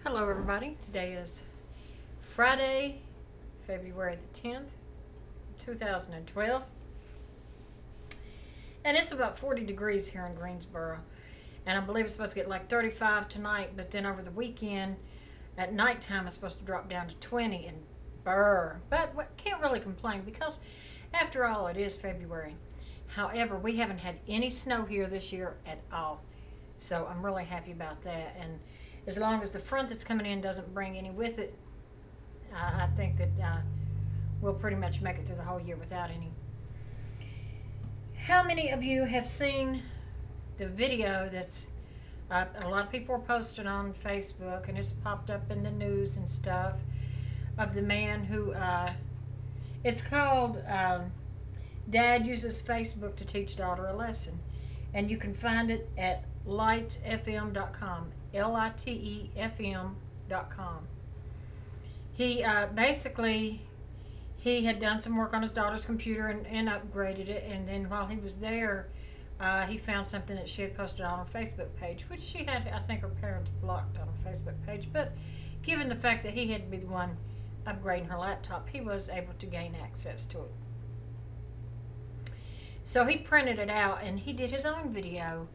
Hello everybody, today is Friday, February the 10th, 2012, and it's about 40 degrees here in Greensboro, and I believe it's supposed to get like 35 tonight, but then over the weekend at nighttime it's supposed to drop down to 20 and burr, but can't really complain because after all it is February. However, we haven't had any snow here this year at all, so I'm really happy about that. And as long as the front that's coming in doesn't bring any with it, I think that we'll pretty much make it to the whole year without any. How many of you have seen the video that's a lot of people are posting on Facebook, and it's popped up in the news and stuff, of the man who, it's called Dad Uses Facebook to Teach Daughter a Lesson, and you can find it at litefm.com, litefm.com. He basically, he had done some work on his daughter's computer and upgraded it, and then while he was there, he found something that she had posted on her Facebook page, which she had, I think, her parents blocked on her Facebook page, but given the fact that he had to be the one upgrading her laptop, he was able to gain access to it. So he printed it out and he did his own video.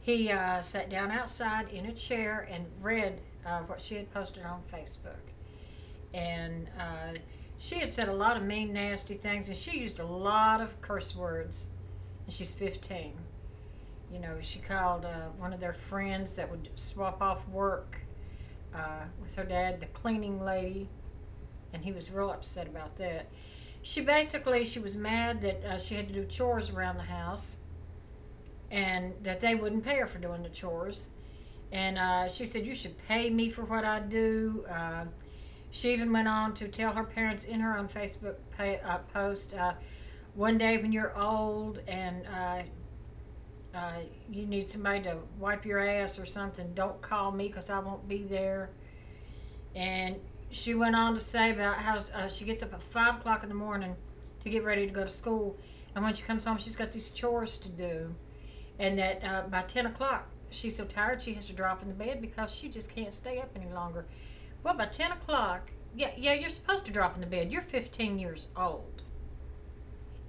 He sat down outside in a chair and read what she had posted on Facebook. And she had said a lot of mean, nasty things, and she used a lot of curse words. And she's 15. You know, she called one of their friends that would swap off work with her dad the cleaning lady, and he was real upset about that. She was mad that she had to do chores around the house, and that they wouldn't pay her for doing the chores. And she said, "You should pay me for what I do." She even went on to tell her parents in her own Facebook post, one day when you're old and you need somebody to wipe your ass or something, don't call me because I won't be there. And she went on to say about how she gets up at 5 o'clock in the morning to get ready to go to school, and when she comes home she's got these chores to do, and that by 10 o'clock she's so tired she has to drop in the bed because she just can't stay up any longer. Well, by 10 o'clock, yeah, you're supposed to drop in the bed. You're 15 years old.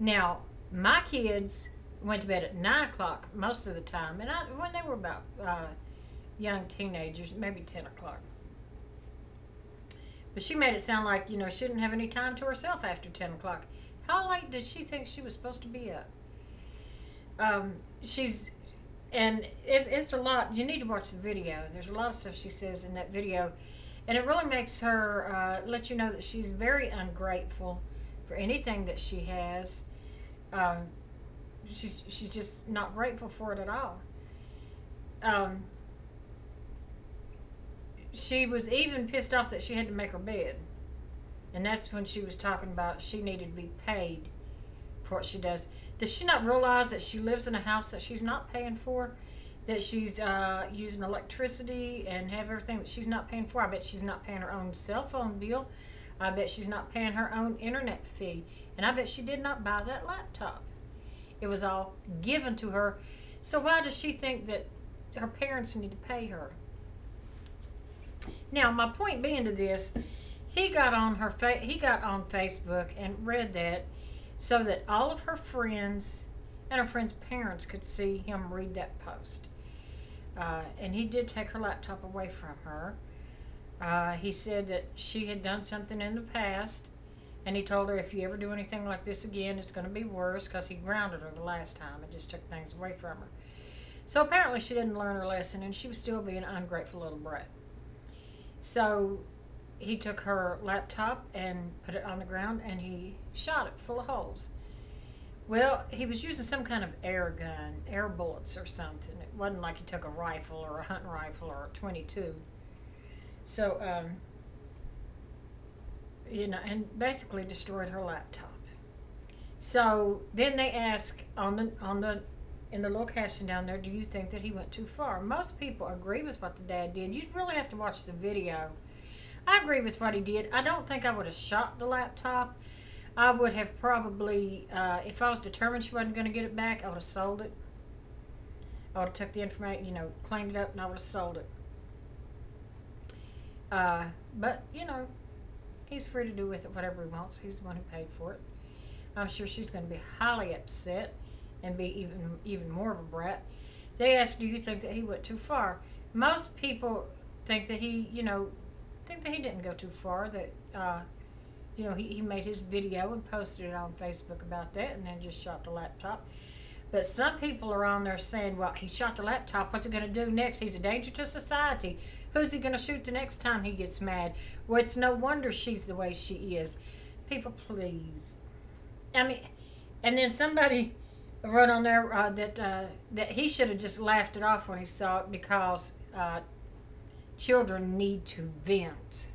Now, my kids went to bed at 9 o'clock most of the time, and when they were about young teenagers, maybe 10 o'clock. But she made it sound like, you know, she didn't have any time to herself after 10 o'clock. How late did she think she was supposed to be up? And it's a lot. You need to watch the video. There's a lot of stuff she says in that video, and it really makes her let you know that she's very ungrateful for anything that she has. She's just not grateful for it at all. She was even pissed off that she had to make her bed, and that's when she was talking about she needed to be paid for what she does. Does she not realize that she lives in a house that she's not paying for, that she's using electricity and have everything that she's not paying for? I bet she's not paying her own cell phone bill. I bet she's not paying her own internet fee, and I bet she did not buy that laptop. It was all given to her. So why does she think that her parents need to pay her? Now, my point being to this, he got on Facebook and read that so that all of her friends and her friends' parents could see him read that post. And he did take her laptop away from her. He said that she had done something in the past, and he told her, if you ever do anything like this again, it's going to be worse, because he grounded her the last time and just took things away from her. So apparently she didn't learn her lesson, and she was still being an ungrateful little brat. So he took her laptop and put it on the ground, and he shot it full of holes. Well, he was using some kind of air gun, air bullets or something. It wasn't like he took a rifle or a hunting rifle or a .22. So, you know, and basically destroyed her laptop. So then they ask in the little caption down there, do you think that he went too far? Most people agree with what the dad did. You really have to watch the video. I agree with what he did. I don't think I would have shot the laptop. I would have probably, if I was determined she wasn't going to get it back, I would have sold it. I would have took the information, you know, cleaned it up, and I would have sold it. But, you know, he's free to do with it whatever he wants. He's the one who paid for it. I'm sure she's going to be highly upset and be even more of a brat. They asked, do you think that he went too far? Most people think that he, think that he didn't go too far, that, he made his video and posted it on Facebook about that and then just shot the laptop. But some people are on there saying, well, he shot the laptop. What's he going to do next? He's a danger to society. Who's he going to shoot the next time he gets mad? Well, it's no wonder she's the way she is. People, please. I mean, and then somebody wrote on there that he should have just laughed it off when he saw it because children need to vent.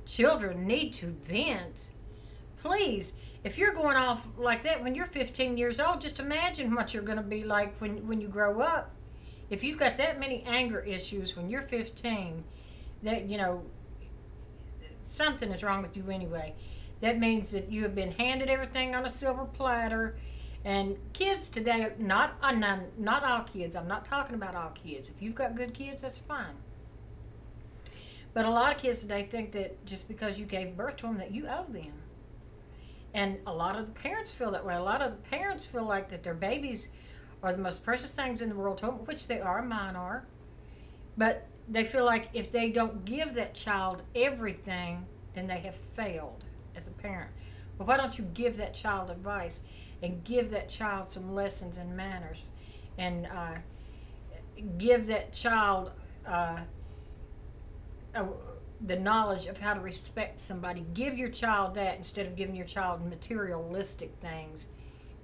Children need to vent. Please, if you're going off like that when you're 15 years old, just imagine what you're going to be like when you grow up. If you've got that many anger issues when you're 15, that, something is wrong with you anyway. That means that you have been handed everything on a silver platter. And kids today, not all kids, I'm not talking about all kids. If you've got good kids, that's fine. But a lot of kids today think that just because you gave birth to them that you owe them. And a lot of the parents feel that way. A lot of the parents feel like that their babies are the most precious things in the world to them, which they are, mine are. But they feel like if they don't give that child everything, then they have failed as a parent. Well, why don't you give that child advice and give that child some lessons and manners and give that child the knowledge of how to respect somebody. Give your child that instead of giving your child materialistic things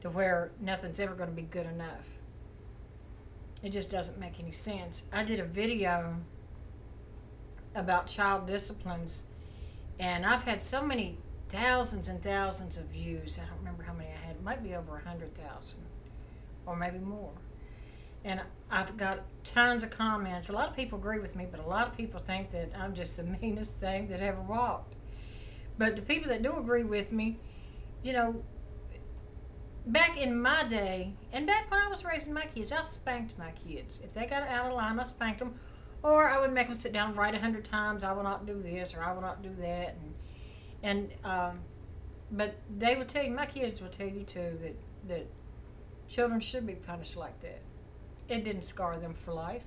to where nothing's ever going to be good enough. It just doesn't make any sense. I did a video about child disciplines, and I've had so many thousands and thousands of views. I don't remember how many I had. It might be over 100,000 or maybe more. And I've got tons of comments. A lot of people agree with me, but a lot of people think that I'm just the meanest thing that ever walked. But the people that do agree with me, back in my day, and back when I was raising my kids, I spanked my kids. If they got out of line, I spanked them. Or I would make them sit down and write 100 times, I will not do this, or I will not do that. But they would tell you, my kids will tell you too, that children should be punished like that. It didn't scar them for life.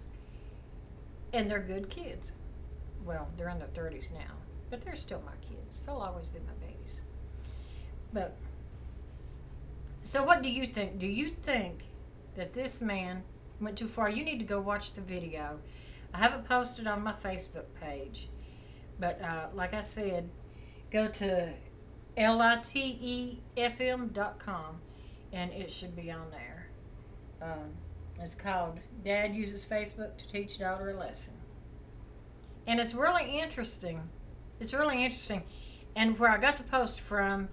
And they're good kids. Well, they're in their 30s now, but they're still my kids. They'll always be my babies. But, so what do you think? Do you think that this man went too far? You need to go watch the video. I haven't posted on my Facebook page, but like I said, go to litefm.com and it should be on there. It's called Dad Uses Facebook to Teach Daughter a Lesson. And it's really interesting. It's really interesting. And where I got the post from,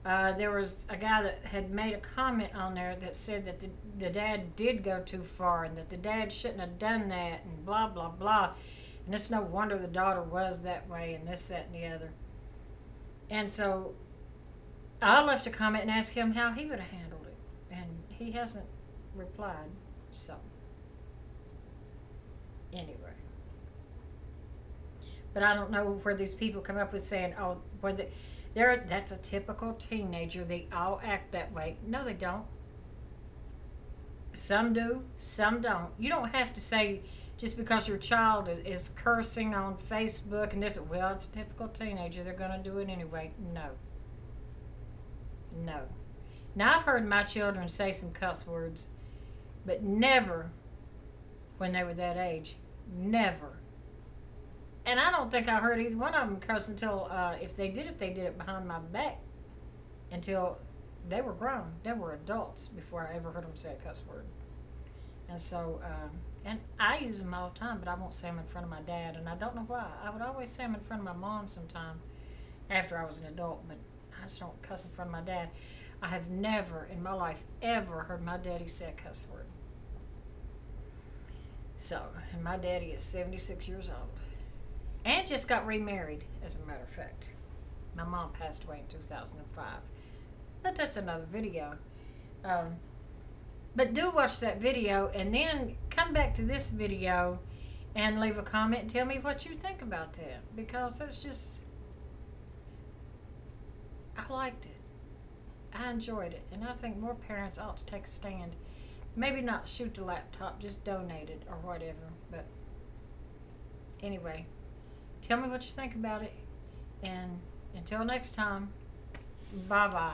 there was a guy that had made a comment on there that said that the dad did go too far and that the dad shouldn't have done that and blah, blah, blah. And it's no wonder the daughter was that way and this, that, and the other. And so I left a comment and asked him how he would have handled it. And he hasn't replied. So, anyway. But I don't know where these people come up with saying, oh, that's a typical teenager. They all act that way. No, they don't. Some do, some don't. You don't have to say just because your child is cursing on Facebook and this, well, it's a typical teenager, they're going to do it anyway. No. No. Now, I've heard my children say some cuss words, but never when they were that age. Never. And I don't think I heard either one of them cuss until, if they did it behind my back until they were grown. They were adults before I ever heard them say a cuss word. And so, and I use them all the time, but I won't say them in front of my dad, and I don't know why. I would always say them in front of my mom sometime after I was an adult, but I just don't cuss in front of my dad. I have never in my life ever heard my daddy say a cuss word. So, and my daddy is 76 years old. And just got remarried, as a matter of fact. My mom passed away in 2005. But that's another video. But do watch that video and then come back to this video and leave a comment and tell me what you think about that, because that's just, I liked it. I enjoyed it, and I think more parents ought to take a stand. Maybe not shoot the laptop, just donate it or whatever. But anyway, tell me what you think about it, and until next time, bye bye.